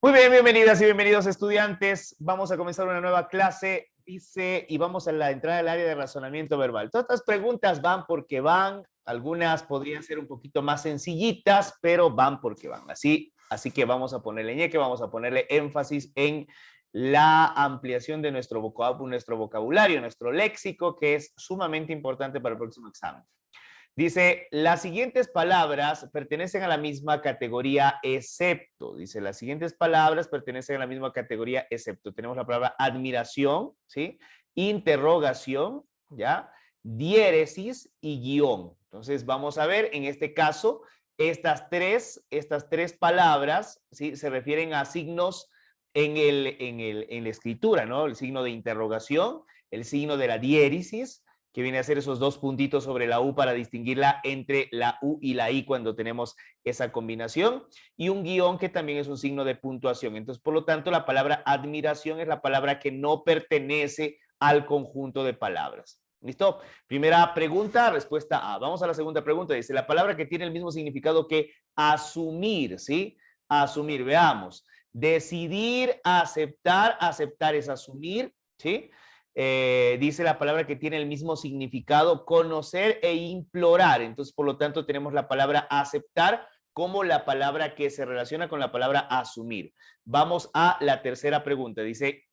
Muy bien, bienvenidas y bienvenidos estudiantes. Vamos a comenzar una nueva clase, y vamos a la entrada del área de razonamiento verbal. Todas estas preguntas van porque van, algunas podrían ser un poquito más sencillitas, pero van porque van. Así que vamos a ponerle ñeque, vamos a ponerle énfasis en la ampliación de nuestro vocabulario, nuestro léxico, que es sumamente importante para el próximo examen. Dice, las siguientes palabras pertenecen a la misma categoría excepto. Dice, las siguientes palabras pertenecen a la misma categoría excepto. Tenemos la palabra admiración, ¿sí? Interrogación, ¿ya? Diéresis y guión. Entonces, vamos a ver, en este caso, estas tres palabras, ¿sí? Se refieren a signos en la escritura, ¿no? El signo de interrogación, el signo de la diéresis, que viene a ser esos dos puntitos sobre la U para distinguirla entre la U y la I cuando tenemos esa combinación, y un guión que también es un signo de puntuación. Entonces, por lo tanto, la palabra admiración es la palabra que no pertenece al conjunto de palabras. ¿Listo? Primera pregunta, respuesta A. Vamos a la segunda pregunta. Dice, la palabra que tiene el mismo significado que asumir, ¿sí? Asumir, veamos. Decidir, aceptar, aceptar es asumir, ¿sí? Dice la palabra que tiene el mismo significado, conocer e implorar. Entonces, por lo tanto, tenemos la palabra aceptar como la palabra que se relaciona con la palabra asumir. Vamos a la tercera pregunta. Dice,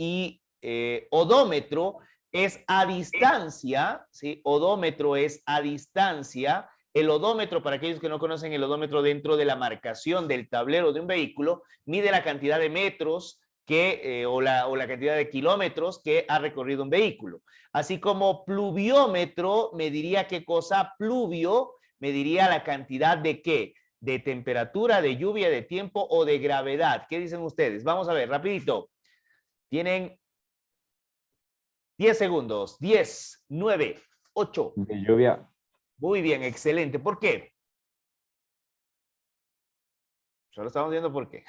odómetro es a distancia, ¿sí? Odómetro es a distancia. El odómetro, para aquellos que no conocen el odómetro, dentro de la marcación del tablero de un vehículo, mide la cantidad de metros o la cantidad de kilómetros que ha recorrido un vehículo. Así como pluviómetro mediría qué cosa, pluvio mediría la cantidad de qué, de temperatura, de lluvia, de tiempo o de gravedad. ¿Qué dicen ustedes? Vamos a ver, rapidito. Tienen 10 segundos, 10, 9, 8. De lluvia. Muy bien, excelente. ¿Por qué? Solo estamos viendo por qué.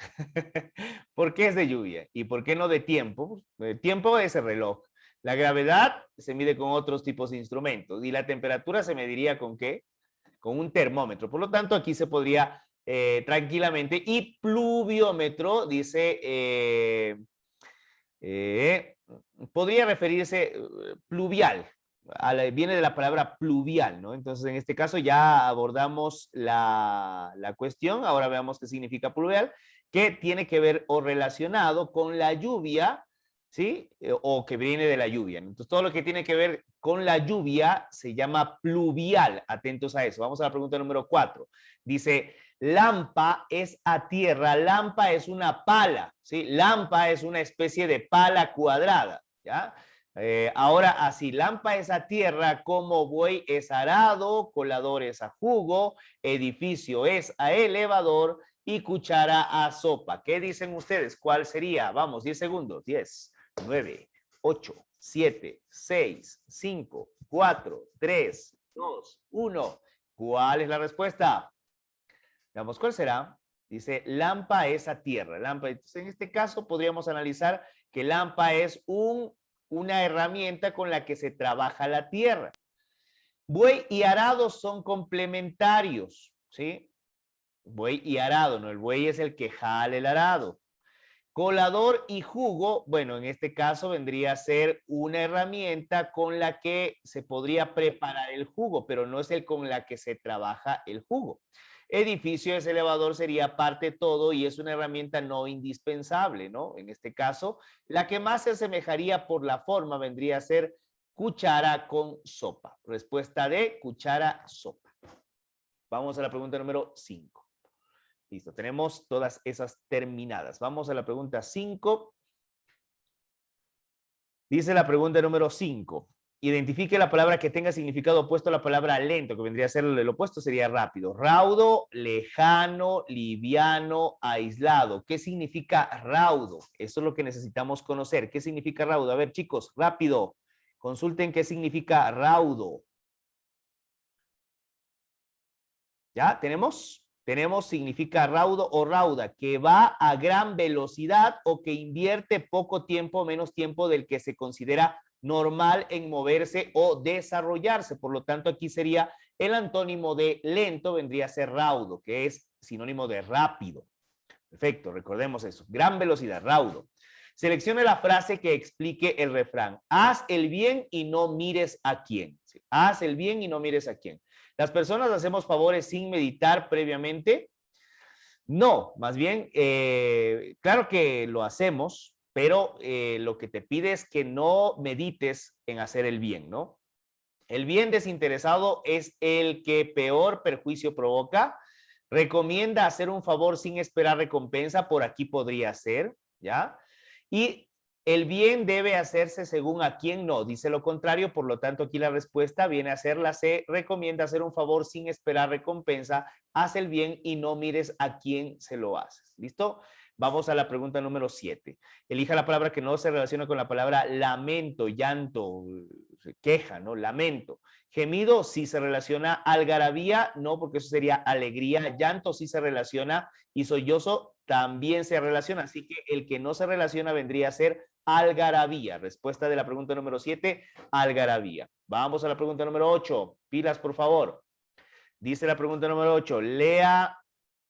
¿Por qué es de lluvia? ¿Y por qué no de tiempo? El tiempo es el reloj. La gravedad se mide con otros tipos de instrumentos. ¿Y la temperatura se mediría con qué? Con un termómetro. Por lo tanto, aquí se podría tranquilamente. Y pluviómetro dice, podría referirse pluvial. Viene de la palabra pluvial, ¿no? Entonces, en este caso ya abordamos la cuestión. Ahora veamos qué significa pluvial, que tiene que ver o relacionado con la lluvia, ¿sí? O que viene de la lluvia. Entonces, todo lo que tiene que ver con la lluvia se llama pluvial. Atentos a eso. Vamos a la pregunta número 4. Dice, lampa es a tierra. Lampa es una pala, ¿sí? Lampa es una especie de pala cuadrada, ¿ya? Ahora así, lampa es a tierra, como buey es arado, colador es a jugo, edificio es a elevador y cuchara a sopa. ¿Qué dicen ustedes? ¿Cuál sería? Vamos, 10 segundos. 10, 9, 8, 7, 6, 5, 4, 3, 2, 1. ¿Cuál es la respuesta? Veamos, ¿cuál será? Dice, lampa es a tierra. Lampa. Entonces, en este caso podríamos analizar que lampa es una herramienta con la que se trabaja la tierra. Buey y arado son complementarios, ¿sí? Buey y arado, ¿no? El buey es el que jala el arado. Colador y jugo, bueno, en este caso vendría a ser una herramienta con la que se podría preparar el jugo, pero no es el con la que se trabaja el jugo. Edificio es elevador, sería parte de todo y es una herramienta no indispensable, ¿no? En este caso, la que más se asemejaría por la forma vendría a ser cuchara con sopa. Respuesta D, cuchara, sopa. Vamos a la pregunta número 5. Listo, tenemos todas esas terminadas. Vamos a la pregunta 5. Dice la pregunta número 5. Identifique la palabra que tenga significado opuesto a la palabra lento, que vendría a ser el opuesto, sería rápido. Raudo, lejano, liviano, aislado. ¿Qué significa raudo? Eso es lo que necesitamos conocer. ¿Qué significa raudo? A ver, chicos, rápido. Consulten qué significa raudo. ¿Ya? ¿Tenemos? Tenemos significa raudo o rauda, que va a gran velocidad o que invierte poco tiempo, menos tiempo del que se considera normal en moverse o desarrollarse. Por lo tanto, aquí sería el antónimo de lento, vendría a ser raudo, que es sinónimo de rápido. Perfecto, recordemos eso. Gran velocidad, raudo. Seleccione la frase que explique el refrán. Haz el bien y no mires a quién. ¿Sí? Haz el bien y no mires a quién. ¿Las personas hacemos favores sin meditar previamente? No, más bien, claro que lo hacemos, pero lo que te pide es que no medites en hacer el bien, ¿no? El bien desinteresado es el que peor perjuicio provoca. Recomienda hacer un favor sin esperar recompensa, por aquí podría ser, ¿ya? Y el bien debe hacerse según a quién no, dice lo contrario, por lo tanto aquí la respuesta viene a ser la C, recomienda hacer un favor sin esperar recompensa, haz el bien y no mires a quién se lo haces, ¿listo? Vamos a la pregunta número 7. Elija la palabra que no se relaciona con la palabra lamento, llanto, queja, ¿no? Lamento. Gemido sí se relaciona, algarabía no, porque eso sería alegría, llanto sí se relaciona y sollozo también se relaciona, así que el que no se relaciona vendría a ser algarabía. Respuesta de la pregunta número 7, algarabía. Vamos a la pregunta número 8. Pilas, por favor. Dice la pregunta número 8, lea,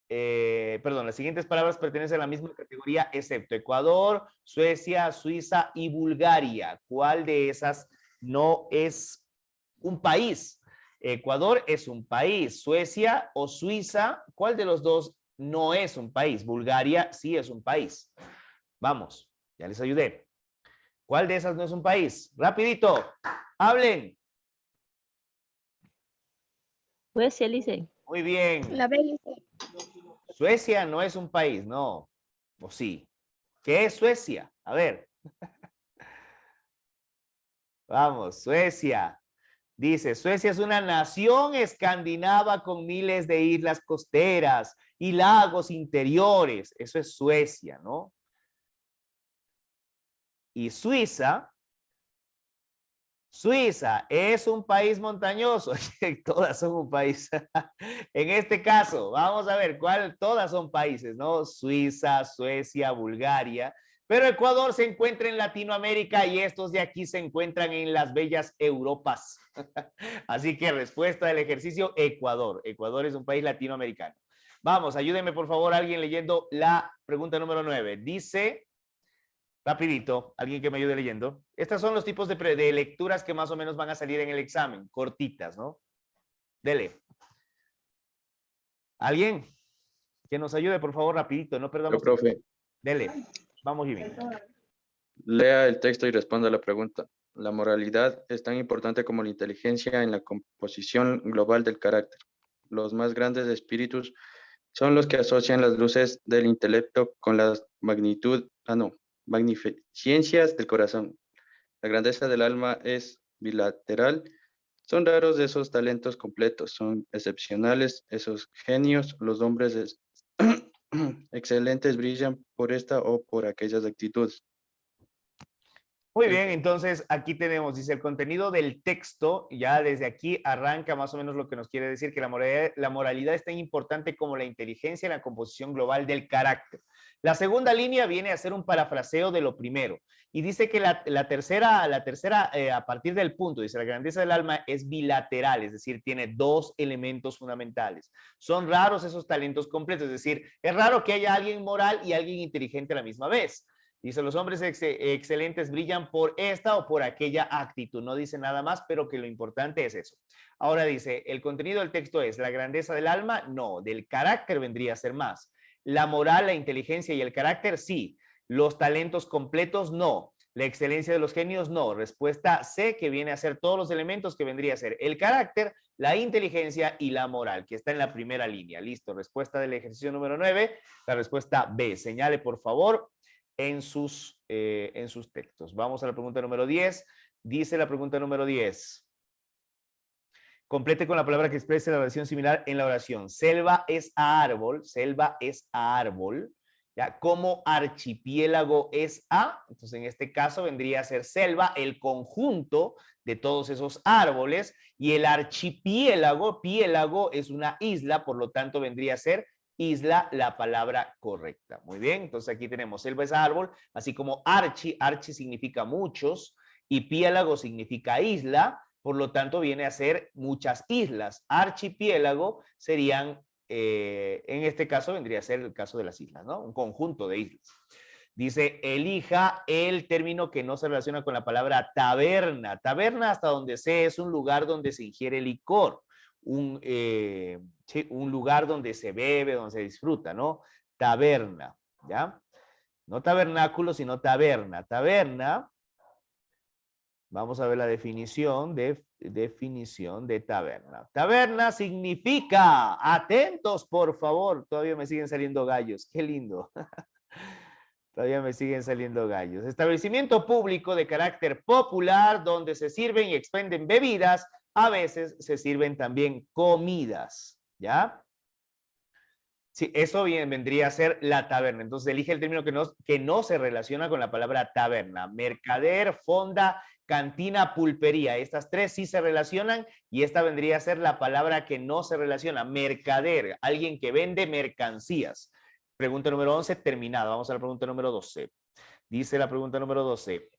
perdón, las siguientes palabras pertenecen a la misma categoría excepto Ecuador, Suecia, Suiza y Bulgaria. ¿Cuál de esas no es un país? Ecuador es un país. Suecia o Suiza, ¿cuál de los dos no es un país? Bulgaria sí es un país. Vamos, ya les ayudé. ¿Cuál de esas no es un país? Rapidito, hablen. Suecia, Lice. Muy bien. La Bélgica. Suecia no es un país, no. ¿O sí? ¿Qué es Suecia? A ver. Vamos, Suecia. Dice, Suecia es una nación escandinava con miles de islas costeras y lagos interiores. Eso es Suecia, ¿no? Y Suiza es un país montañoso. Todas son un país. En este caso, vamos a ver cuál, todas son países, ¿no? Suiza, Suecia, Bulgaria. Pero Ecuador se encuentra en Latinoamérica y estos de aquí se encuentran en las bellas Europas. Así que respuesta del ejercicio, Ecuador. Ecuador es un país latinoamericano. Vamos, ayúdenme por favor alguien leyendo la pregunta número 9. Dice, rapidito, alguien que me ayude leyendo. Estos son los tipos de lecturas que más o menos van a salir en el examen, cortitas, ¿no? Dele. ¿Alguien? Que nos ayude, por favor, rapidito, no perdamos Yo, profe. Dele. Vamos, Jimmy. Lea el texto y responda a la pregunta. La moralidad es tan importante como la inteligencia en la composición global del carácter. Los más grandes espíritus son los que asocian las luces del intelecto con la magnificencias del corazón. La grandeza del alma es bilateral. Son raros esos talentos completos, son excepcionales esos genios, los hombres excelentes brillan por esta o por aquellas actitudes. Muy bien, entonces aquí tenemos, dice el contenido del texto, ya desde aquí arranca más o menos lo que nos quiere decir que la moralidad es tan importante como la inteligencia en la composición global del carácter. La segunda línea viene a ser un parafraseo de lo primero y dice que la tercera a partir del punto, dice la grandeza del alma es bilateral, es decir, tiene dos elementos fundamentales. Son raros esos talentos completos, es decir, es raro que haya alguien moral y alguien inteligente a la misma vez. Dice, los hombres excelentes brillan por esta o por aquella actitud. No dice nada más, pero que lo importante es eso. Ahora dice, el contenido del texto es, ¿la grandeza del alma? No, del carácter vendría a ser más. La moral, la inteligencia y el carácter, sí. Los talentos completos, no. La excelencia de los genios, no. Respuesta C, que viene a ser todos los elementos que vendría a ser el carácter, la inteligencia y la moral, que está en la primera línea. Listo, respuesta del ejercicio número 9. La respuesta B. Señale, por favor, en sus textos. Vamos a la pregunta número 10. Dice la pregunta número 10. Complete con la palabra que exprese la oración similar en la oración. Selva es a árbol, selva es a árbol. ¿Ya? Como archipiélago es a, entonces en este caso vendría a ser selva, el conjunto de todos esos árboles, y el archipiélago, piélago es una isla, por lo tanto vendría a ser isla la palabra correcta. Muy bien, entonces aquí tenemos selva es árbol, así como archi significa muchos y piélago significa isla, por lo tanto viene a ser muchas islas. Archipiélago serían en este caso vendría a ser el caso de las islas, ¿no? Un conjunto de islas. Dice, elija el término que no se relaciona con la palabra taberna. Taberna, hasta donde sé, es un lugar donde se ingiere licor. Sí, un lugar donde se bebe, donde se disfruta, ¿no? Taberna, ¿ya? No tabernáculo, sino taberna. Taberna, vamos a ver la definición de taberna. Taberna significa, atentos por favor, todavía me siguen saliendo gallos, qué lindo. Todavía me siguen saliendo gallos. Establecimiento público de carácter popular donde se sirven y expenden bebidas, a veces se sirven también comidas, ¿ya? Sí, eso bien, vendría a ser la taberna. Entonces elige el término que no se relaciona con la palabra taberna. Mercader, fonda, cantina, pulpería. Estas tres sí se relacionan y esta vendría a ser la palabra que no se relaciona. Mercader, alguien que vende mercancías. Pregunta número 11, terminada. Vamos a la pregunta número 12. Dice la pregunta número 12.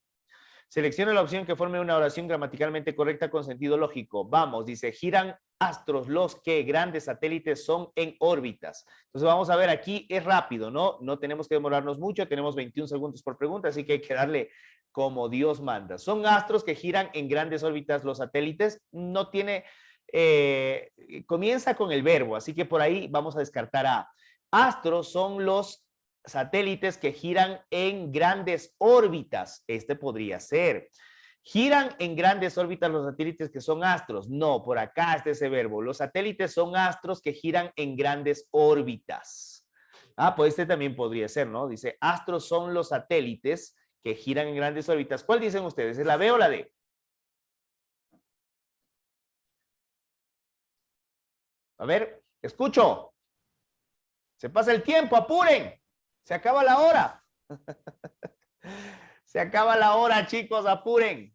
Selecciona la opción que forme una oración gramaticalmente correcta con sentido lógico. Vamos, dice, giran astros los que grandes satélites son en órbitas. Entonces vamos a ver, aquí es rápido, ¿no? No tenemos que demorarnos mucho, tenemos 21 segundos por pregunta, así que hay que darle como Dios manda. Son astros que giran en grandes órbitas los satélites. No tiene, comienza con el verbo, así que por ahí vamos a descartar a. Astros son los satélites que giran en grandes órbitas. Este podría ser. ¿Giran en grandes órbitas los satélites que son astros? No, por acá está ese verbo. Los satélites son astros que giran en grandes órbitas. Ah, pues este también podría ser, ¿no? Dice, astros son los satélites que giran en grandes órbitas. ¿Cuál dicen ustedes? ¿Es la B o la D? A ver, escucho. Se pasa el tiempo, apuren. Se acaba la hora. Se acaba la hora, chicos, apuren.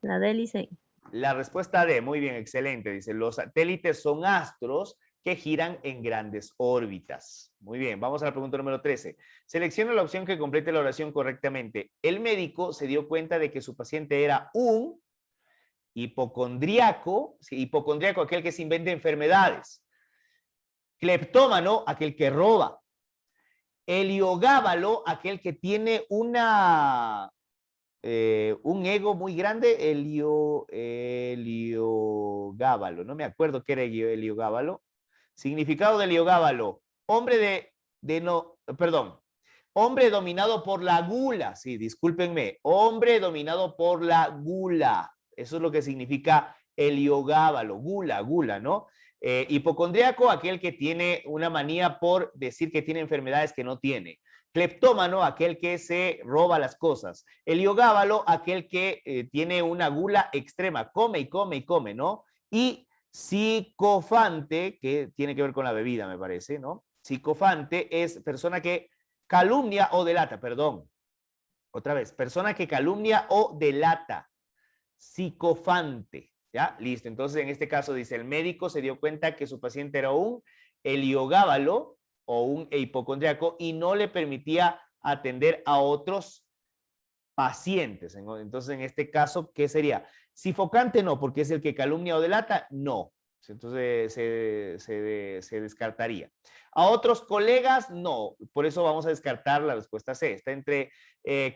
La D, Licey. La respuesta D, muy bien, excelente. Dice, los satélites son astros que giran en grandes órbitas. Muy bien, vamos a la pregunta número 13. Selecciona la opción que complete la oración correctamente. El médico se dio cuenta de que su paciente era un hipocondríaco, sí, hipocondríaco, aquel que se inventa enfermedades. Cleptómano, aquel que roba. Heliogábalo, aquel que tiene un ego muy grande. Heliogábalo, no me acuerdo qué era heliogábalo. Significado de heliogábalo. Hombre hombre dominado por la gula. Sí, discúlpenme. Hombre dominado por la gula. Eso es lo que significa heliogábalo. Gula, ¿no? Hipocondríaco, aquel que tiene una manía por decir que tiene enfermedades que no tiene. Cleptómano, aquel que se roba las cosas. Heliogábalo, aquel que tiene una gula extrema. Come y come y come, ¿no? Y psicofante, que tiene que ver con la bebida, me parece, ¿no? Psicofante es persona que calumnia o delata, perdón. Otra vez, persona que calumnia o delata. Psicofante. ¿Ya? Listo. Entonces, en este caso dice, el médico se dio cuenta que su paciente era un heliogábalo o un hipocondríaco y no le permitía atender a otros pacientes. Entonces, en este caso, ¿qué sería? Sifocante no, porque es el que calumnia o delata, no. Entonces, se descartaría. A otros colegas, no. Por eso vamos a descartar la respuesta C. Está entre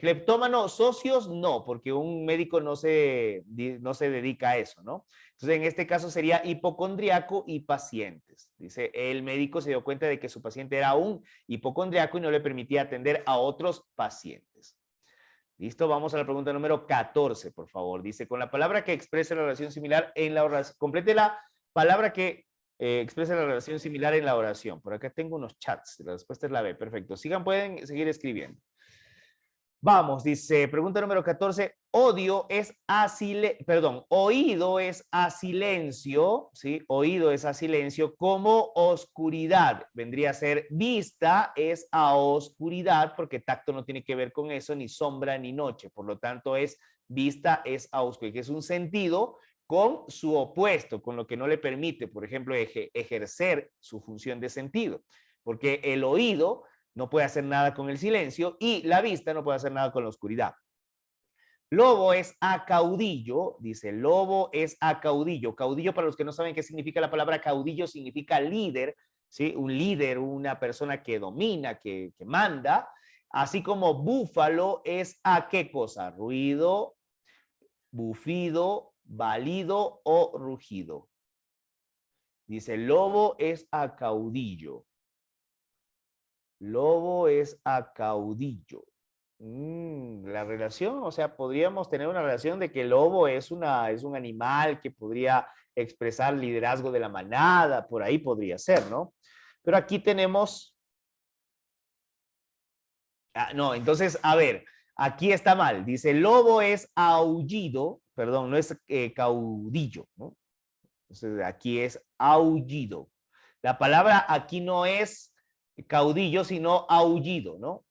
cleptómano, socios, no, porque un médico no se dedica a eso, ¿no? Entonces, en este caso sería hipocondriaco y pacientes. Dice, el médico se dio cuenta de que su paciente era un hipocondriaco y no le permitía atender a otros pacientes. Listo, vamos a la pregunta número 14, por favor. Dice, con la palabra que expresa la oración similar en la oración, complete la palabra que expresa la relación similar en la oración. Por acá tengo unos chats, la respuesta es la B, perfecto. Sigan, pueden seguir escribiendo. Vamos, dice, pregunta número 14, oído es a silencio, ¿sí? Oído es a silencio como oscuridad, vendría a ser vista es a oscuridad, porque tacto no tiene que ver con eso, ni sombra ni noche, por lo tanto es vista es a oscuridad, que es un sentido con su opuesto, con lo que no le permite, por ejemplo, ejercer su función de sentido, porque el oído no puede hacer nada con el silencio y la vista no puede hacer nada con la oscuridad. Lobo es a caudillo, dice, lobo es a caudillo. Caudillo, para los que no saben qué significa la palabra caudillo, significa líder, ¿sí? Un líder, una persona que domina, que manda. Así como búfalo es a qué cosa, ruido, bufido, balido o rugido. Dice, lobo es a caudillo. Lobo es a caudillo. La relación, o sea, podríamos tener una relación de que el lobo es un animal que podría expresar liderazgo de la manada, por ahí podría ser, ¿no? Pero aquí tenemos... no, entonces, a ver, aquí está mal. Dice, lobo es aullido, perdón, no es caudillo, ¿no? Entonces, aquí es aullido. La palabra aquí no es caudillo, sino aullido, ¿no?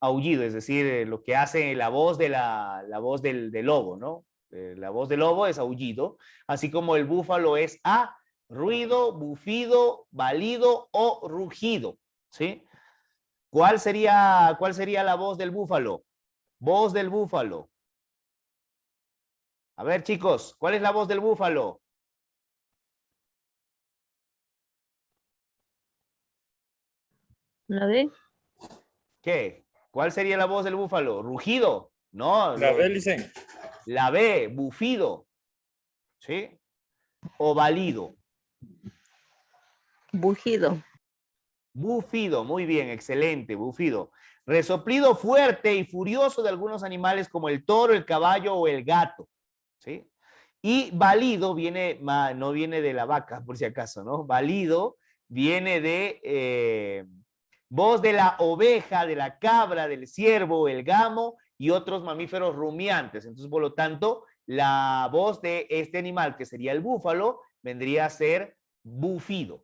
Aullido, es decir, lo que hace la voz del lobo, ¿no? La voz del lobo es aullido, así como el búfalo es a ruido, bufido, balido o rugido, ¿sí? ¿Cuál sería la voz del búfalo? Voz del búfalo. A ver, chicos, ¿cuál es la voz del búfalo? ¿La D? ¿Qué? ¿Cuál sería la voz del búfalo? ¿Rugido? No. La B, Licen. La B, bufido. ¿Sí? O balido. Bujido. Bufido, muy bien, excelente, bufido. Resoplido fuerte y furioso de algunos animales como el toro, el caballo o el gato. ¿Sí? Y balido viene, no viene de la vaca, por si acaso, ¿no? Balido viene de voz de la oveja, de la cabra, del ciervo, el gamo y otros mamíferos rumiantes. Entonces, por lo tanto, la voz de este animal, que sería el búfalo, vendría a ser bufido.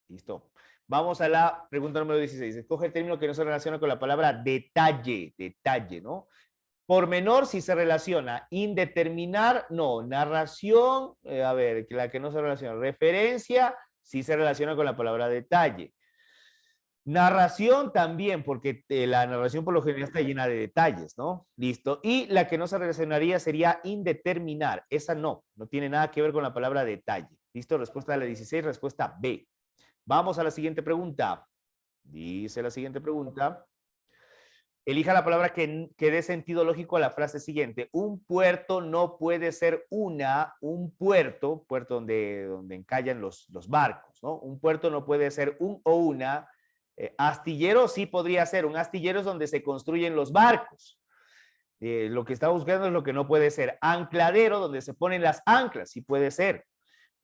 Listo. Vamos a la pregunta número 16. Escoge el término que no se relaciona con la palabra detalle, detalle, ¿no? Pormenor sí se relaciona. Indeterminar, no. Narración, a ver, la que no se relaciona. Referencia sí se relaciona con la palabra detalle. Narración también, porque la narración por lo general está llena de detalles, ¿no? Listo. Y la que no se relacionaría sería indeterminar. Esa no tiene nada que ver con la palabra detalle. ¿Listo? Respuesta de la 16, respuesta B. Vamos a la siguiente pregunta. Dice la siguiente pregunta. Elija la palabra que dé sentido lógico a la frase siguiente. Un puerto no puede ser un puerto donde encallan los barcos, ¿no? Un puerto no puede ser un o una. Astillero sí podría ser. Un astillero es donde se construyen los barcos. Lo que está buscando es lo que no puede ser. Ancladero, donde se ponen las anclas, sí puede ser.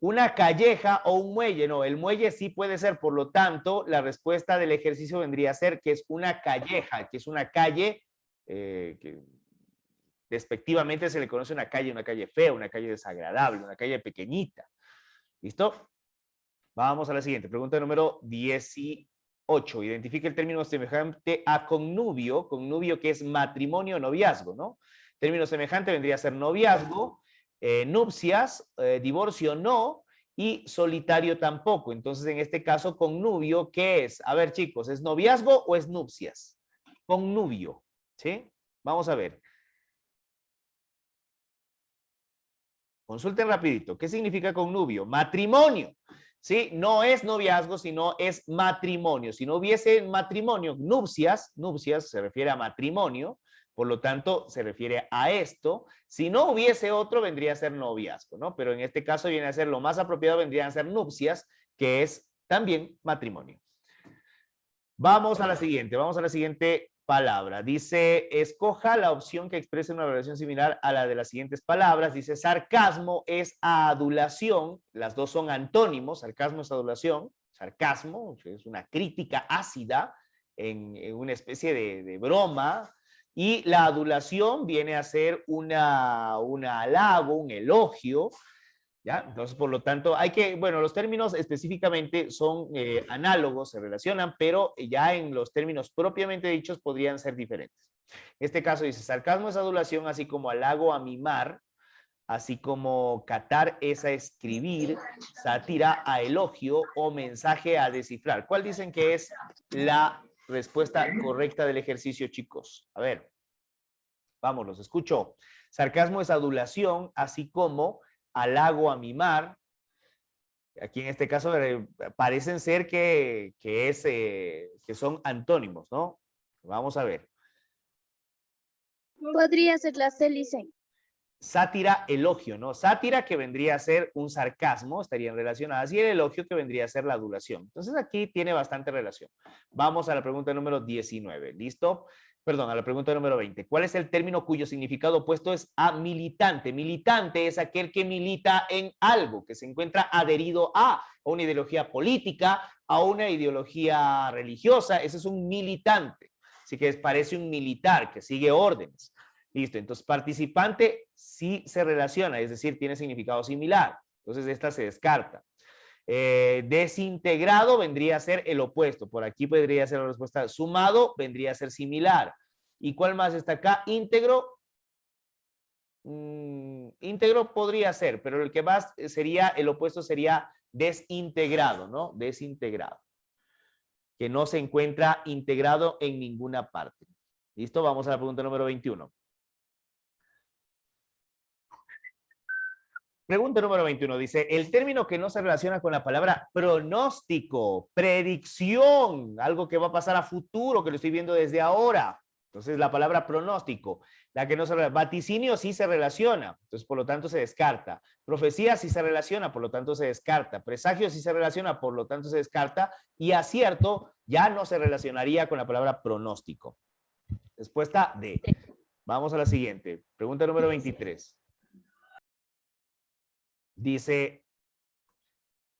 Una calleja o un muelle, no, el muelle sí puede ser, por lo tanto, la respuesta del ejercicio vendría a ser que es una calleja, que es una calle que despectivamente se le conoce una calle fea, una calle desagradable, una calle pequeñita. ¿Listo? Vamos a la siguiente, pregunta número 18. Identifique el término semejante a connubio, connubio que es matrimonio o noviazgo, ¿no? Término semejante vendría a ser noviazgo, nupcias, divorcio no, y solitario tampoco. Entonces, en este caso, connubio, ¿qué es? A ver, chicos, ¿es noviazgo o es nupcias? Connubio, ¿sí? Vamos a ver. Consulten rapidito. ¿Qué significa connubio? Matrimonio, ¿sí? No es noviazgo, sino es matrimonio. Si no hubiese matrimonio, nupcias se refiere a matrimonio, por lo tanto, se refiere a esto. Si no hubiese otro, vendría a ser noviazgo, ¿no? Pero en este caso viene a ser lo más apropiado, vendrían a ser nupcias, que es también matrimonio. Vamos a la siguiente palabra. Dice, escoja la opción que exprese una relación similar a la de las siguientes palabras. Dice, sarcasmo es adulación. Las dos son antónimos. Sarcasmo es adulación. Sarcasmo es una crítica ácida en una especie de broma. Y la adulación viene a ser un halago, un elogio. ¿Ya? Entonces, por lo tanto, los términos específicamente son análogos, se relacionan, pero ya en los términos propiamente dichos podrían ser diferentes. En este caso dice, sarcasmo es adulación, así como halago a mimar, así como catar es a escribir, sátira a elogio o mensaje a descifrar. ¿Cuál dicen que es la respuesta correcta del ejercicio, chicos. A ver, vamos, los escucho. Sarcasmo es adulación, así como halago a mimar. Aquí en este caso parecen ser que son antónimos, ¿no? Vamos a ver. Podría ser la Celicen. Sátira, elogio, ¿no? Sátira que vendría a ser un sarcasmo, estarían relacionadas, y el elogio que vendría a ser la adulación. Entonces aquí tiene bastante relación. Vamos a la pregunta número 19, ¿listo? Perdón, a la pregunta número 20. ¿Cuál es el término cuyo significado opuesto es a militante? Militante es aquel que milita en algo, que se encuentra adherido a una ideología política, a una ideología religiosa. Ese es un militante. Así que parece un militar que sigue órdenes. Listo, entonces participante sí se relaciona, es decir, tiene significado similar. Entonces esta se descarta. Desintegrado vendría a ser el opuesto. Por aquí podría ser la respuesta. Sumado vendría a ser similar. ¿Y cuál más está acá? Íntegro. Íntegro podría ser, pero el que más sería, el opuesto sería desintegrado, ¿no? Desintegrado. Que no se encuentra integrado en ninguna parte. ¿Listo? Vamos a la pregunta número 21. Pregunta número 21 dice, el término que no se relaciona con la palabra pronóstico, predicción, algo que va a pasar a futuro, que lo estoy viendo desde ahora. Entonces, la palabra pronóstico, la que no se relaciona, vaticinio sí se relaciona, entonces por lo tanto se descarta. Profecía sí se relaciona, por lo tanto se descarta. Presagio sí se relaciona, por lo tanto se descarta. Y acierto ya no se relacionaría con la palabra pronóstico. Respuesta D. Vamos a la siguiente. Pregunta número 23. Dice,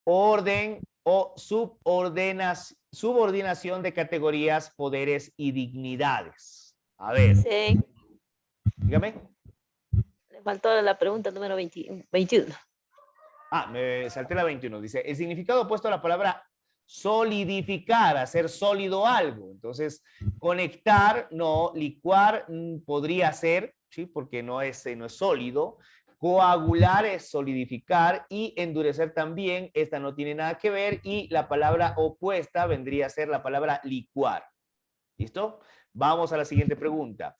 orden o subordinación de categorías, poderes y dignidades. A ver, Sí, dígame. le faltó la pregunta número 21. Ah, me salté la 21. Dice, el significado opuesto a la palabra solidificar, hacer sólido algo. Entonces, conectar, no, licuar podría ser, ¿sí? Porque no es sólido. Coagular es solidificar y endurecer también, esta no tiene nada que ver y la palabra opuesta vendría a ser la palabra licuar. ¿Listo? Vamos a la siguiente pregunta.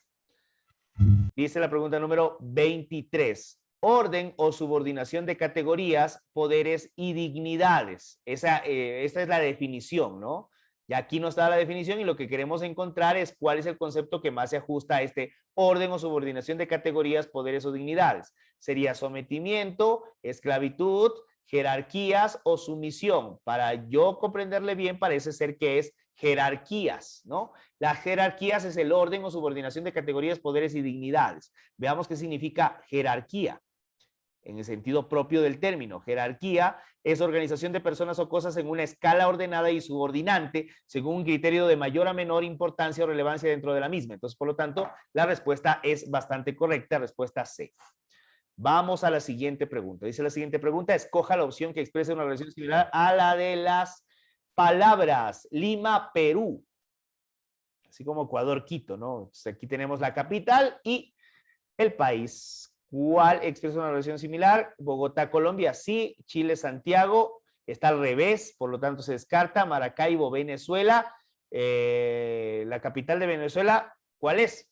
Dice la pregunta número 23. Orden o subordinación de categorías, poderes y dignidades. Esta es la definición, ¿no? Y aquí nos da la definición y lo que queremos encontrar es cuál es el concepto que más se ajusta a este orden o subordinación de categorías, poderes o dignidades. Sería sometimiento, esclavitud, jerarquías o sumisión. Para yo comprenderle bien, parece ser que es jerarquías, ¿no? Las jerarquías es el orden o subordinación de categorías, poderes y dignidades. Veamos qué significa jerarquía en el sentido propio del término. Jerarquía es organización de personas o cosas en una escala ordenada y subordinante según un criterio de mayor a menor importancia o relevancia dentro de la misma. Entonces, por lo tanto, la respuesta es bastante correcta, respuesta C. Vamos a la siguiente pregunta. Dice la siguiente pregunta, escoja la opción que exprese una relación similar a la de las palabras Lima, Perú. Así como Ecuador, Quito, ¿no? Entonces, aquí tenemos la capital y el país. ¿Cuál expresa una relación similar? Bogotá, Colombia, sí. Chile, Santiago, está al revés, por lo tanto se descarta. Maracaibo, Venezuela. La capital de Venezuela, ¿cuál es?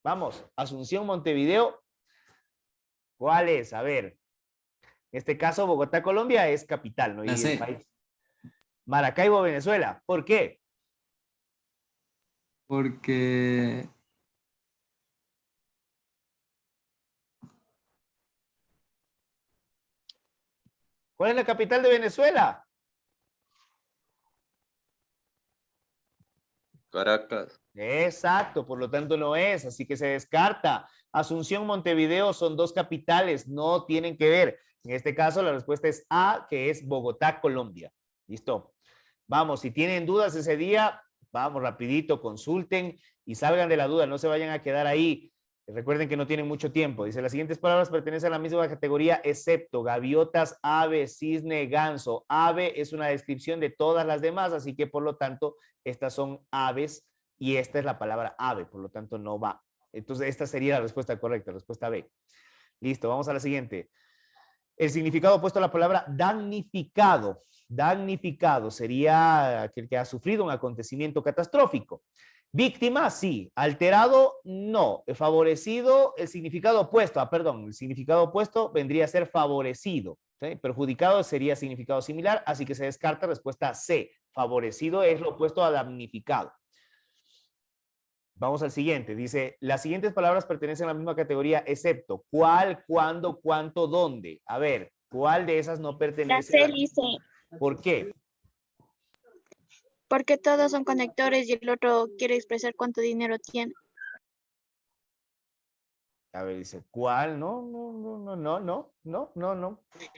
Vamos, Asunción, Montevideo. ¿Cuál es? A ver. En este caso, Bogotá, Colombia es capital, ¿no? Y el país. Maracaibo, Venezuela. ¿Por qué? Porque ¿cuál es la capital de Venezuela? Caracas. Exacto, por lo tanto no es, así que se descarta. Asunción, Montevideo son dos capitales, no tienen que ver. En este caso la respuesta es A, que es Bogotá, Colombia. ¿Listo? Vamos, si tienen dudas ese día, vamos rapidito, consulten y salgan de la duda, no se vayan a quedar ahí. Recuerden que no tienen mucho tiempo. Dice, las siguientes palabras pertenecen a la misma categoría, excepto gaviotas, ave, cisne, ganso. Ave es una descripción de todas las demás, así que por lo tanto, estas son aves y esta es la palabra ave, por lo tanto no va. Entonces, esta sería la respuesta correcta, respuesta B. Listo, vamos a la siguiente. El significado opuesto a la palabra damnificado. Damnificado sería aquel que ha sufrido un acontecimiento catastrófico. Víctima, sí. Alterado, no. Favorecido, el significado opuesto. Perdón, el significado opuesto vendría a ser favorecido. ¿Sí? Perjudicado sería significado similar, así que se descarta respuesta C. Favorecido es lo opuesto a damnificado. Vamos al siguiente. Dice, las siguientes palabras pertenecen a la misma categoría, excepto cuál, cuándo, cuánto, dónde. A ver, ¿cuál de esas no La pertenece? C dice, ¿Por qué? porque todos son conectores y el otro quiere expresar cuánto dinero tiene. A ver, dice, ¿cuál? No, no, no, no, no, no, no, no, no.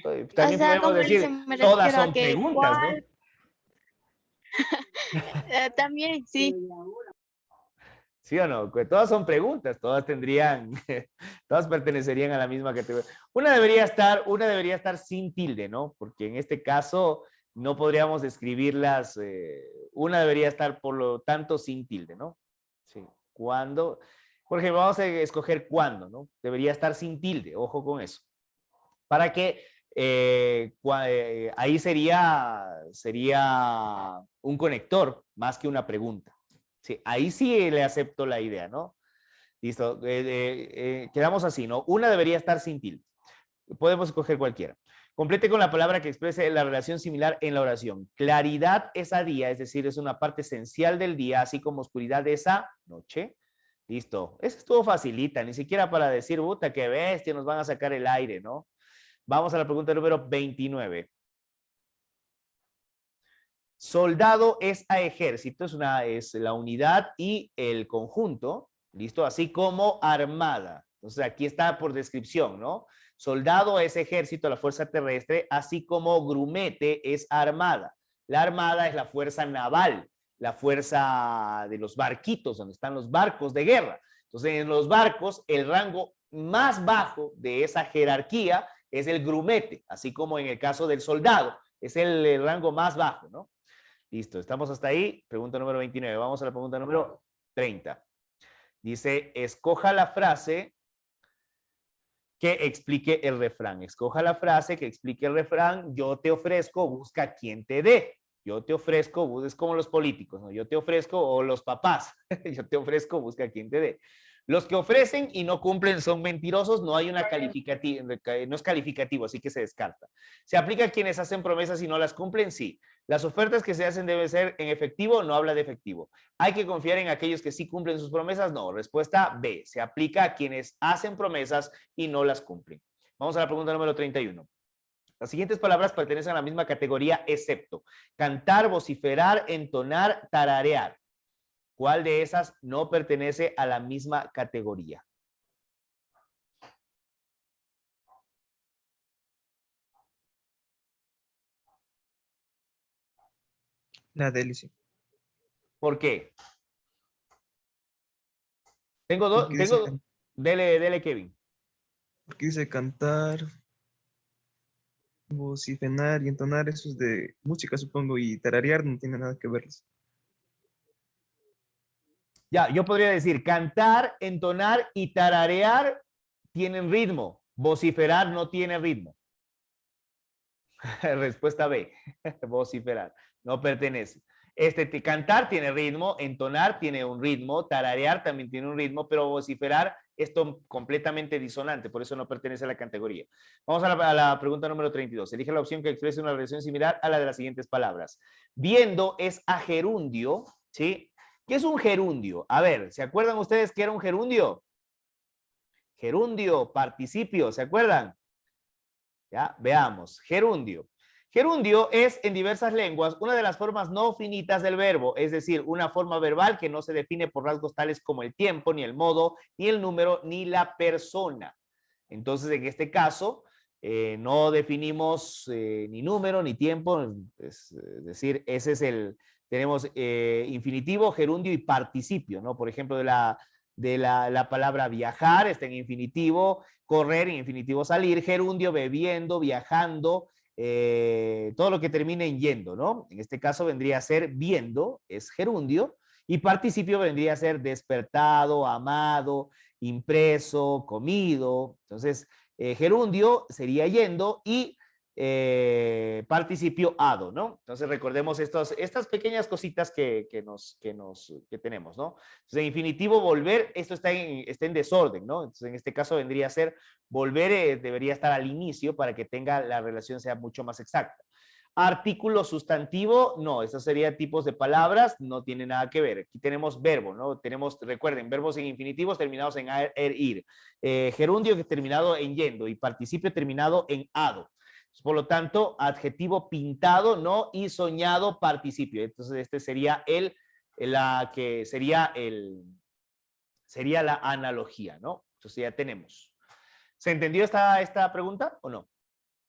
O También sea, podemos como decir, dice, me todas refiero a son que preguntas, ¿no? cuál. También, sí. ¿Sí o no? Que todas son preguntas, todas tendrían, todas pertenecerían a la misma categoría. Una debería estar sin tilde, ¿no? Porque en este caso no podríamos escribirlas, una debería estar por lo tanto sin tilde, ¿no? Sí. ¿Cuándo? Por ejemplo, vamos a escoger cuándo, ¿no? Debería estar sin tilde, ojo con eso. Para que ahí sería un conector más que una pregunta. Sí, ahí sí le acepto la idea, ¿no? Listo, quedamos así, ¿no? Una debería estar sin tilde. Podemos escoger cualquiera. Complete con la palabra que exprese la relación similar en la oración. Claridad es a día, es decir, es una parte esencial del día, así como oscuridad es a noche. Listo. Eso estuvo facilita, ni siquiera para decir, puta, qué bestia, nos van a sacar el aire, ¿no? Vamos a la pregunta número 29. Soldado es a ejército, es la unidad y el conjunto, ¿listo? Así como armada. Entonces aquí está por descripción, ¿no? Soldado es ejército, la fuerza terrestre, así como grumete es armada. La armada es la fuerza naval, la fuerza de los barquitos, donde están los barcos de guerra. Entonces en los barcos el rango más bajo de esa jerarquía es el grumete, así como en el caso del soldado, es el rango más bajo, ¿no? Listo, estamos hasta ahí. Pregunta número 29. Vamos a la pregunta número 30. Dice, escoja la frase que explique el refrán. Escoja la frase que explique el refrán. Yo te ofrezco, busca quien te dé. Yo te ofrezco, es como los políticos, ¿no? Yo te ofrezco, o los papás. Yo te ofrezco, busca quien te dé. Los que ofrecen y no cumplen son mentirosos, no hay una calificativa, no es calificativo, así que se descarta. ¿Se aplica a quienes hacen promesas y no las cumplen? Sí. Las ofertas que se hacen deben ser en efectivo, no habla de efectivo. ¿Hay que confiar en aquellos que sí cumplen sus promesas? No. Respuesta B. Se aplica a quienes hacen promesas y no las cumplen. Vamos a la pregunta número 31. Las siguientes palabras pertenecen a la misma categoría, excepto cantar, vociferar, entonar, tararear. ¿Cuál de esas no pertenece a la misma categoría? La délice. ¿Por qué? Tengo Porque dice, dele, Kevin. porque dice cantar, vociferar y entonar, eso es de música, supongo, y tararear no tiene nada que ver. Ya, yo podría decir cantar, entonar y tararear tienen ritmo. Vociferar no tiene ritmo. Respuesta B. Vociferar. No pertenece. Cantar tiene ritmo, entonar tiene un ritmo, tararear también tiene un ritmo, pero vociferar es completamente disonante, por eso no pertenece a la categoría. Vamos a la pregunta número 32. Elige la opción que exprese una relación similar a la de las siguientes palabras. Viendo es a gerundio, ¿sí? ¿Qué es un gerundio? A ver, ¿se acuerdan ustedes qué era un gerundio? Gerundio, participio, ¿se acuerdan? Ya, veamos. Gerundio. Gerundio es, en diversas lenguas, una de las formas no finitas del verbo, es decir, una forma verbal que no se define por rasgos tales como el tiempo, ni el modo, ni el número, ni la persona. Entonces, en este caso, no definimos ni número, ni tiempo, es decir, ese es tenemos infinitivo, gerundio y participio, ¿no? Por ejemplo, de la palabra viajar está en infinitivo, correr en infinitivo, salir, gerundio, bebiendo, viajando, todo lo que termine en yendo, ¿no? En este caso vendría a ser viendo, es gerundio, y participio vendría a ser despertado, amado, impreso, comido. Entonces, gerundio sería yendo y participio ado, ¿no? Entonces recordemos estas pequeñas cositas que tenemos, ¿no? Entonces en infinitivo volver, esto está en desorden, ¿no? Entonces en este caso vendría a ser volver, debería estar al inicio para que la relación sea mucho más exacta. Artículo sustantivo, no, estos serían tipos de palabras, no tiene nada que ver. Aquí tenemos verbo, ¿no? Tenemos, recuerden, verbos en infinitivos terminados en ir. Gerundio que terminado en yendo y participio terminado en ado. Por lo tanto, adjetivo pintado, no, y soñado participio. Entonces, este sería sería la analogía, ¿no? Entonces ya tenemos. ¿Se entendió esta pregunta o no?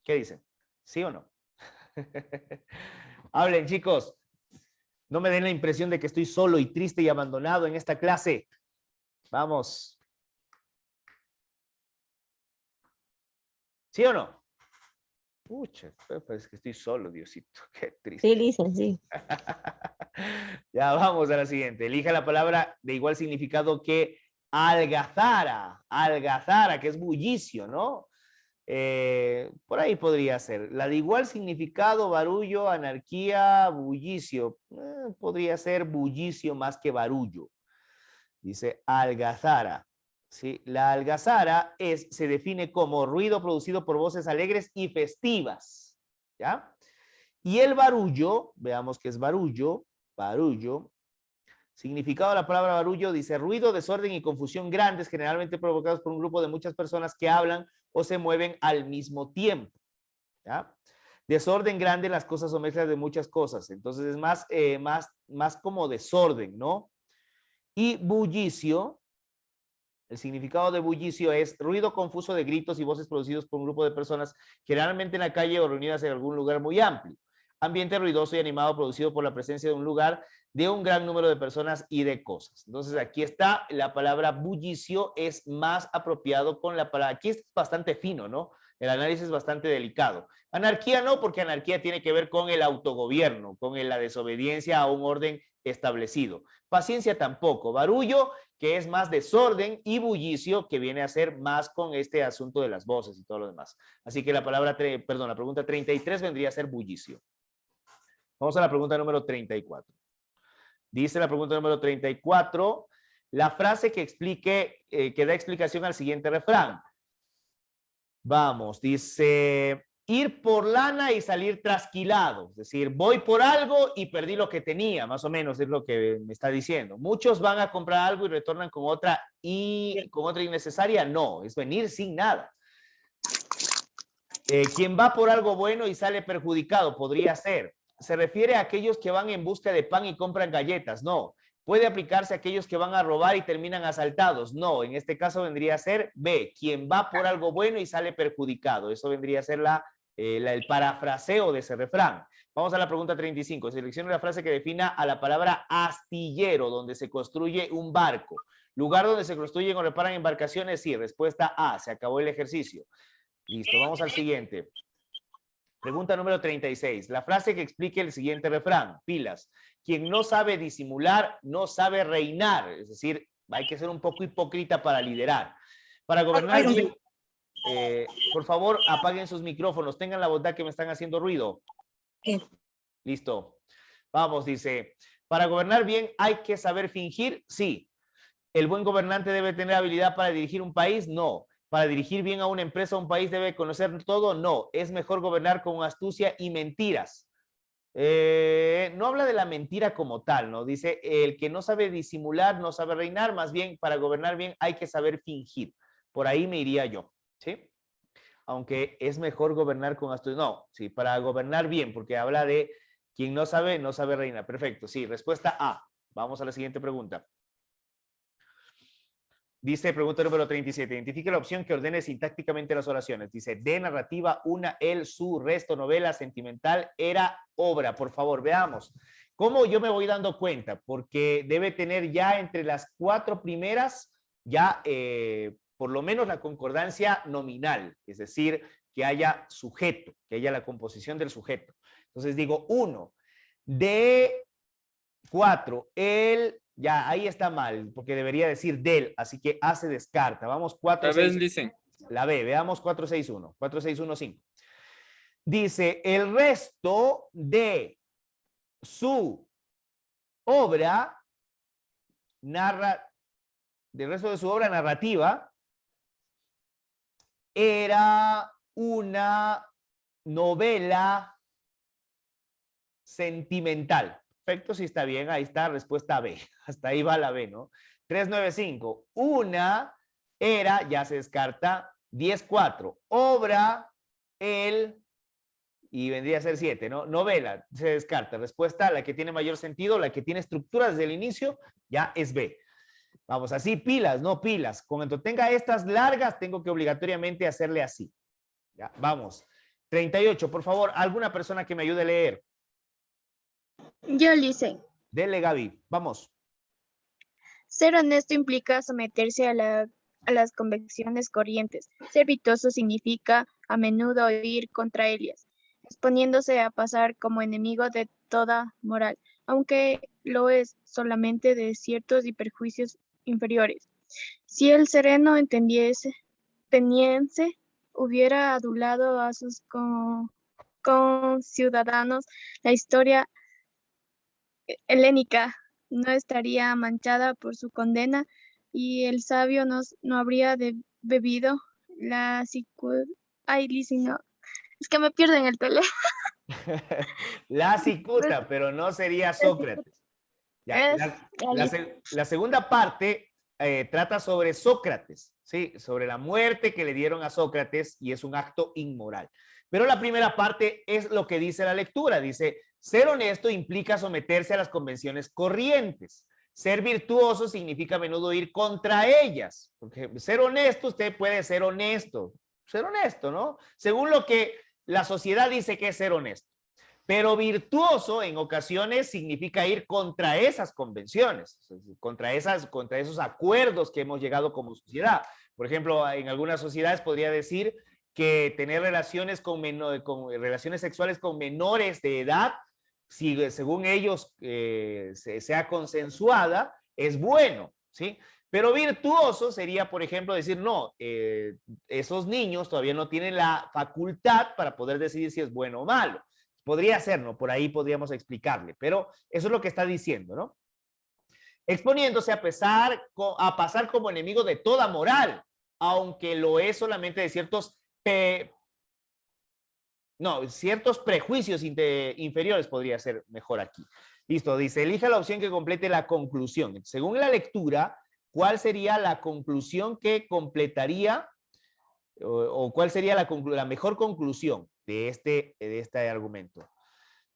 ¿Qué dicen? ¿Sí o no? Hablen, chicos. No me den la impresión de que estoy solo y triste y abandonado en esta clase. Vamos. ¿Sí o no? Pucha, parece que estoy solo, Diosito. Qué triste. Sí, dicen, sí. Ya vamos a la siguiente. Elija la palabra de igual significado que algazara. Algazara, que es bullicio, ¿no? Por ahí podría ser. La de igual significado, barullo, anarquía, bullicio. Podría ser bullicio más que barullo. Dice algazara. ¿Sí? La algazara se define como ruido producido por voces alegres y festivas. ¿Ya? Y el barullo, veamos qué es barullo. Barullo. Significado de la palabra barullo dice ruido, desorden y confusión grandes, generalmente provocados por un grupo de muchas personas que hablan o se mueven al mismo tiempo. ¿Ya? Desorden grande, las cosas o mezclas de muchas cosas. Entonces es más como desorden, ¿no? Y bullicio, el significado de bullicio es ruido confuso de gritos y voces producidos por un grupo de personas, generalmente en la calle o reunidas en algún lugar muy amplio. Ambiente ruidoso y animado producido por la presencia de un lugar de un gran número de personas y de cosas. Entonces aquí está, la palabra bullicio es más apropiado con la palabra, aquí es bastante fino, ¿no? El análisis es bastante delicado. Anarquía no, porque anarquía tiene que ver con el autogobierno, con la desobediencia a un orden establecido. Paciencia tampoco. Barullo, que es más desorden, y bullicio, que viene a ser más con este asunto de las voces y todo lo demás. Así que la pregunta 33 vendría a ser bullicio. Vamos a la pregunta número 34. Dice la pregunta número 34, la frase que da explicación al siguiente refrán. Vamos, dice, ir por lana y salir trasquilado. Es decir, voy por algo y perdí lo que tenía, más o menos es lo que me está diciendo. Muchos van a comprar algo y retornan con otra innecesaria. No, es venir sin nada. Quien va por algo bueno y sale perjudicado, podría ser. Se refiere a aquellos que van en busca de pan y compran galletas. No. Puede aplicarse a aquellos que van a robar y terminan asaltados. No, en este caso vendría a ser B, quien va por algo bueno y sale perjudicado. Eso vendría a ser el parafraseo de ese refrán. Vamos a la pregunta 35. Seleccione la frase que defina a la palabra astillero, donde se construye un barco. Lugar donde se construyen o reparan embarcaciones. Sí, respuesta A. Se acabó el ejercicio. Listo, vamos al siguiente. Pregunta número 36. La frase que explique el siguiente refrán. Pilas. Quien no sabe disimular, no sabe reinar. Es decir, hay que ser un poco hipócrita para liderar. Para gobernar bien, por favor, apaguen sus micrófonos. Tengan la bondad que me están haciendo ruido. Listo. Vamos, dice. Para gobernar bien, ¿hay que saber fingir? Sí. ¿El buen gobernante debe tener habilidad para dirigir un país? No. ¿Para dirigir bien a una empresa o un país debe conocer todo? No. Es mejor gobernar con astucia y mentiras. No habla de la mentira como tal, ¿no? Dice, el que no sabe disimular, no sabe reinar, más bien para gobernar bien hay que saber fingir. Por ahí me iría yo, ¿sí? Aunque es mejor gobernar con astucia. No, sí, para gobernar bien, porque habla de quien no sabe, no sabe reinar. Perfecto, sí, respuesta A. Vamos a la siguiente pregunta. Dice, pregunta número 37. Identifique la opción que ordene sintácticamente las oraciones. Dice, de narrativa, una, el, su, resto, novela, sentimental, era, obra. Por favor, veamos. ¿Cómo yo me voy dando cuenta? Porque debe tener ya entre las 4 primeras, ya por lo menos la concordancia nominal. Es decir, que haya sujeto, que haya la composición del sujeto. Entonces digo, 1, de 4, el... Ya, ahí está mal, porque debería decir del, así que A se descarta. Vamos, 4, 6. Dicen. La B, veamos 4, 6, 1. 4, 6, 1, 5. Dice, el resto de su obra narrativa era una novela sentimental. Perfecto, sí está bien, ahí está, respuesta B. Hasta ahí va la B, ¿no? 395. Una era, ya se descarta, 10-4. Obra, y vendría a ser 7, ¿no? Novela, se descarta. Respuesta, la que tiene mayor sentido, la que tiene estructura desde el inicio, ya es B. Vamos, así pilas, no pilas. Cuando tenga estas largas, tengo que obligatoriamente hacerle así. Ya, vamos. 38, por favor, alguna persona que me ayude a leer. Yo lo hice. Dele, Gaby. Vamos. Ser honesto implica someterse a las convicciones corrientes. Ser virtuoso significa a menudo ir contra ellas, exponiéndose a pasar como enemigo de toda moral, aunque lo es solamente de ciertos y perjuicios inferiores. Si el sereno teniense hubiera adulado a sus conciudadanos, la historia helénica no estaría manchada por su condena y el sabio no habría bebido la cicuta. Ay, Lizzy, no. Es que me pierdo en el tele. La cicuta, pero no sería Sócrates. Ya, la segunda parte trata sobre Sócrates, ¿sí? Sobre la muerte que le dieron a Sócrates y es un acto inmoral. Pero la primera parte es lo que dice la lectura. Dice, ser honesto implica someterse a las convenciones corrientes. Ser virtuoso significa a menudo ir contra ellas. Porque ser honesto, usted puede ser honesto. Ser honesto, ¿no? Según lo que la sociedad dice que es ser honesto. Pero virtuoso en ocasiones significa ir contra esas convenciones, contra esos acuerdos que hemos llegado como sociedad. Por ejemplo, en algunas sociedades podría decir que tener relaciones relaciones sexuales con menores de edad, si según ellos sea consensuada, es bueno, ¿sí? Pero virtuoso sería, por ejemplo, decir, no, esos niños todavía no tienen la facultad para poder decidir si es bueno o malo. Podría ser, ¿no? Por ahí podríamos explicarle, pero eso es lo que está diciendo, ¿no? Exponiéndose a pasar como enemigo de toda moral, aunque lo es solamente de ciertos prejuicios inferiores podría ser mejor aquí. Listo, dice, elija la opción que complete la conclusión. Según la lectura, ¿cuál sería la conclusión que completaría o cuál sería la mejor conclusión de este argumento?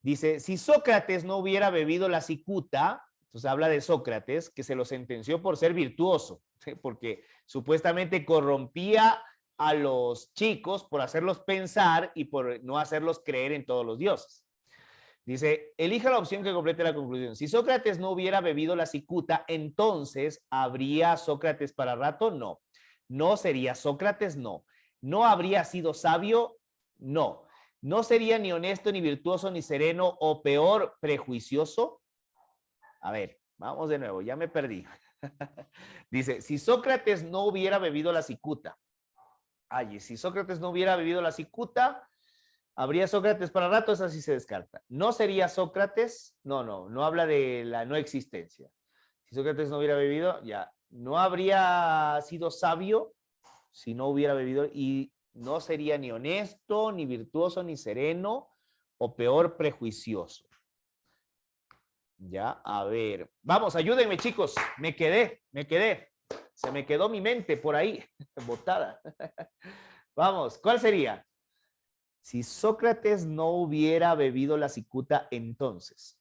Dice, si Sócrates no hubiera bebido la cicuta, entonces habla de Sócrates, que se lo sentenció por ser virtuoso, ¿sí? Porque supuestamente corrompía a los chicos por hacerlos pensar y por no hacerlos creer en todos los dioses. Dice, elija la opción que complete la conclusión. Si Sócrates no hubiera bebido la cicuta, entonces, ¿habría Sócrates para rato? No. ¿No sería Sócrates? No. ¿No habría sido sabio? No. ¿No sería ni honesto, ni virtuoso, ni sereno, o peor, prejuicioso? A ver, vamos de nuevo, ya me perdí. Dice, si Sócrates no hubiera bebido la cicuta. Ay, si Sócrates no hubiera bebido la cicuta, ¿habría Sócrates para rato? Esa sí se descarta. ¿No sería Sócrates? No habla de la no existencia. Si Sócrates no hubiera bebido, ya. ¿No habría sido sabio si no hubiera bebido? Y no sería ni honesto, ni virtuoso, ni sereno, o peor, prejuicioso. Ya, a ver. Vamos, ayúdenme, chicos. Me quedé. Se me quedó mi mente por ahí, botada. Vamos, ¿cuál sería? Si Sócrates no hubiera bebido la cicuta, entonces.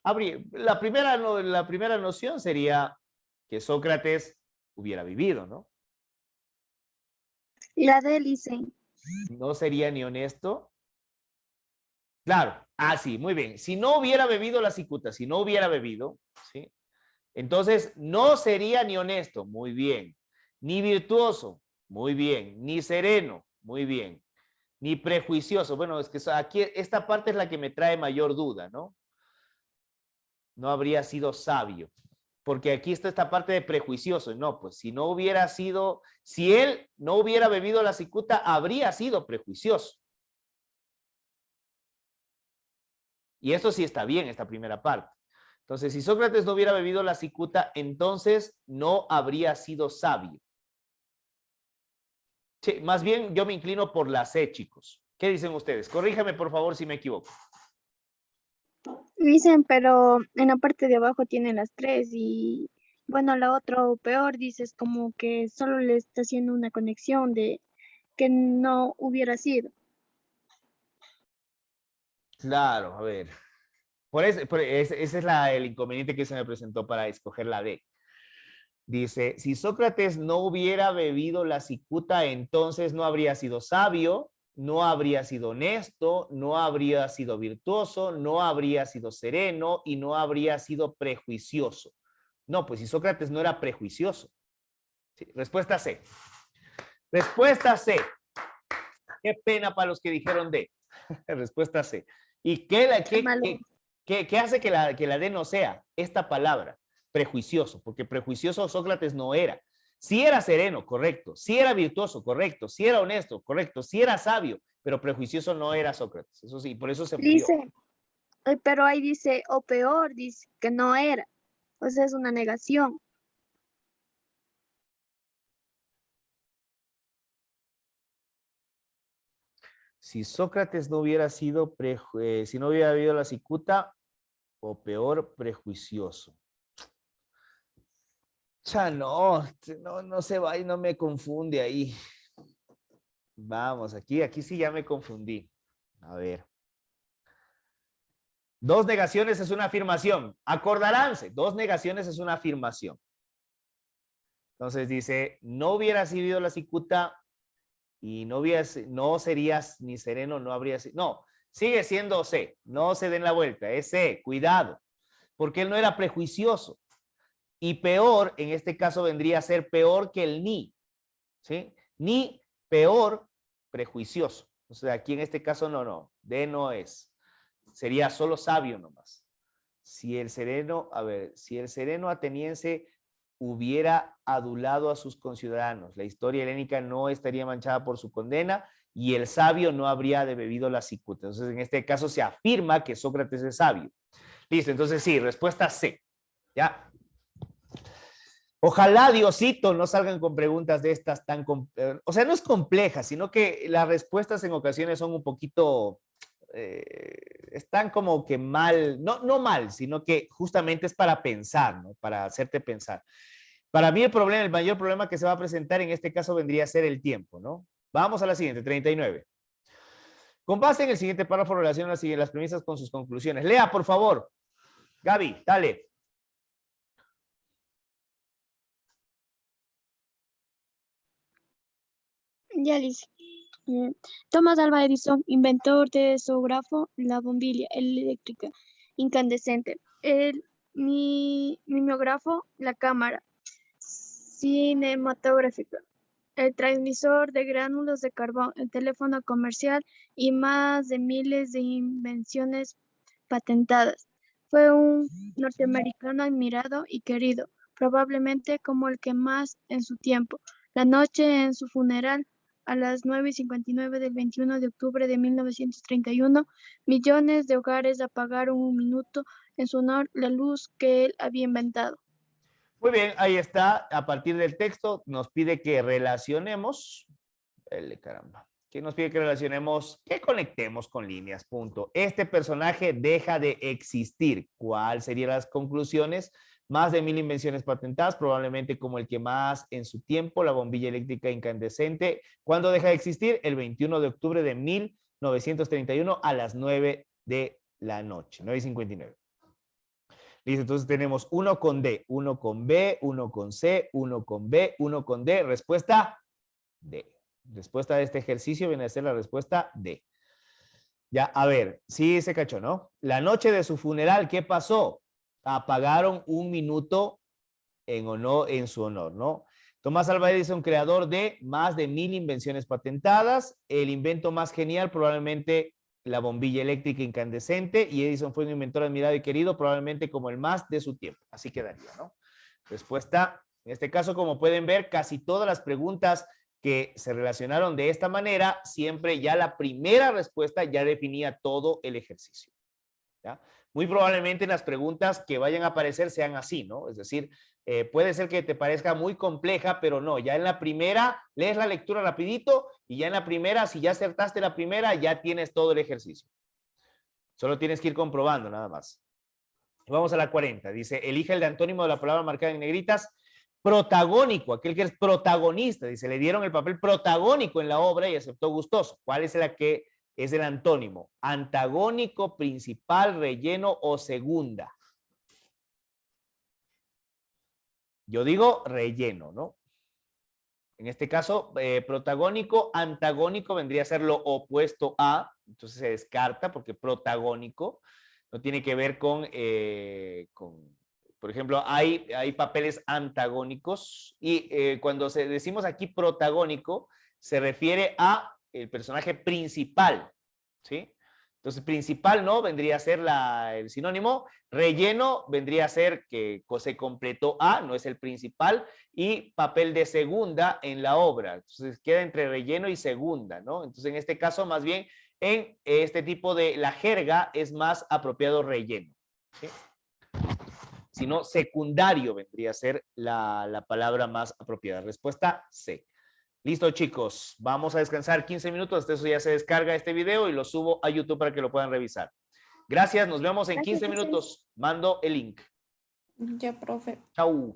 La primera noción sería que Sócrates hubiera vivido, ¿no? La de Lizzy. No sería ni honesto. Claro, sí, muy bien. Si no hubiera bebido la cicuta, si no hubiera bebido, ¿sí? Entonces no sería ni honesto, muy bien. Ni virtuoso, muy bien. Ni sereno, muy bien. Ni prejuicioso. Bueno, es que aquí esta parte es la que me trae mayor duda, ¿no? No habría sido sabio. porque aquí está esta parte de prejuicioso. No, pues si no hubiera sido, si él no hubiera bebido la cicuta, habría sido prejuicioso. Y eso sí está bien, esta primera parte. Entonces, si Sócrates no hubiera bebido la cicuta, entonces no habría sido sabio. Sí, más bien yo me inclino por la C, chicos. ¿Qué dicen ustedes? Corríjame, por favor, si me equivoco. Dicen, pero en la parte de abajo tienen las tres y bueno, la otra o peor, dices como que solo le está haciendo una conexión de que no hubiera sido. Claro, a ver. Ese es el inconveniente que se me presentó para escoger la D. Dice, si Sócrates no hubiera bebido la cicuta, entonces no habría sido sabio, no habría sido honesto, no habría sido virtuoso, no habría sido sereno y no habría sido prejuicioso. No, pues si Sócrates no era prejuicioso. Sí, respuesta C. Respuesta C. Qué pena para los que dijeron D. Respuesta C. ¿Y qué hace que la D no sea esta palabra? Prejuicioso, porque prejuicioso Sócrates no era. Sí era sereno, correcto. Sí era virtuoso, correcto. Sí era honesto, correcto. Sí era sabio, pero prejuicioso no era Sócrates. Eso sí, por eso se murió. Dice, pero ahí dice, o peor, dice que no era. O sea, es una negación. Si Sócrates no hubiera sido, si no hubiera habido la cicuta, o peor, prejuicioso. Ya no se va y no me confunde ahí. Vamos, aquí sí ya me confundí. A ver. Dos negaciones es una afirmación. Acordaránse, dos negaciones es una afirmación. Entonces dice, no hubiera sido la cicuta y no serías ni sereno, no habría sido. No, sigue siendo C. No se den la vuelta, es C, cuidado. Porque él no era prejuicioso. Y peor, en este caso vendría a ser peor que el ni. ¿Sí? Ni peor, prejuicioso. O sea, aquí en este caso no. D no es. Sería solo sabio nomás. Si el sereno ateniense hubiera adulado a sus conciudadanos, la historia helénica no estaría manchada por su condena y el sabio no habría bebido la cicuta. Entonces, en este caso se afirma que Sócrates es sabio. Listo, entonces sí, respuesta C. ¿Ya? Ojalá, Diosito, no salgan con preguntas de estas tan... O sea, no es compleja, sino que las respuestas en ocasiones son un poquito... están como que mal, no mal, sino que justamente es para pensar, ¿no? Para hacerte pensar. Para mí el mayor problema que se va a presentar en este caso vendría a ser el tiempo, ¿no? Vamos a la siguiente, 39. Con base en el siguiente párrafo relaciona las premisas con sus conclusiones. Lea, por favor. Gaby, dale. Ya dice. Thomas Alva Edison, inventor de telégrafo, la bombilla eléctrica incandescente, el mimeógrafo, la cámara cinematográfica, el transmisor de gránulos de carbón, el teléfono comercial y más de miles de invenciones patentadas. Fue un norteamericano admirado y querido, probablemente como el que más en su tiempo. La noche en su funeral, a las 9:59 del 21 de octubre de 1931, millones de hogares apagaron un minuto en su honor la luz que él había inventado. Muy bien, ahí está. A partir del texto nos pide que relacionemos. Caramba. ¿Qué nos pide que relacionemos? Que conectemos con líneas, punto. Este personaje deja de existir. ¿Cuáles serían las conclusiones? Más de 1000 invenciones patentadas, probablemente como el que más en su tiempo, la bombilla eléctrica incandescente. ¿Cuándo deja de existir? El 21 de octubre de 1931 a las 9 de la noche, 9:59. Listo, entonces tenemos uno con D, uno con B, uno con C, uno con B, uno con D. Respuesta D. Respuesta de este ejercicio viene a ser la respuesta D. Ya, a ver, sí se cachó, ¿no? La noche de su funeral, ¿qué pasó? Apagaron un minuto en su honor, ¿no? Thomas Alva Edison, creador de más de 1000 invenciones patentadas. El invento más genial, probablemente la bombilla eléctrica incandescente. Y Edison fue un inventor admirado y querido, probablemente como el más de su tiempo. Así quedaría, ¿no? Respuesta, en este caso, como pueden ver, casi todas las preguntas que se relacionaron de esta manera, siempre ya la primera respuesta ya definía todo el ejercicio. ¿Ya? Muy probablemente las preguntas que vayan a aparecer sean así, ¿no? Es decir, puede ser que te parezca muy compleja, pero no, ya en la primera lees la lectura rapidito y ya en la primera, si ya acertaste la primera, ya tienes todo el ejercicio. Solo tienes que ir comprobando nada más. Vamos a la 40. Dice, elige el de antónimo de la palabra marcada en negritas. Protagónico, aquel que es protagonista. Dice, le dieron el papel protagónico en la obra y aceptó gustoso. ¿Cuál es la que es el antónimo? Antagónico, principal, relleno o segunda. Yo digo relleno, ¿no? En este caso, protagónico, antagónico vendría a ser lo opuesto a, entonces se descarta porque protagónico no tiene que ver con por ejemplo, hay papeles antagónicos y cuando decimos aquí protagónico, se refiere a el personaje principal, ¿sí? Entonces, principal, ¿no? Vendría a ser el sinónimo. Relleno vendría a ser que se completó a, no es el principal. Y papel de segunda en la obra. Entonces, queda entre relleno y segunda, ¿no? Entonces, en este caso, más bien, en este tipo de la jerga es más apropiado relleno, ¿sí? Sino secundario vendría a ser la palabra más apropiada. Respuesta C. Listo, chicos. Vamos a descansar 15 minutos. Hasta eso ya se descarga este video y lo subo a YouTube para que lo puedan revisar. Gracias. Nos vemos en 15 minutos. Mando el link. Ya, profe. Chau.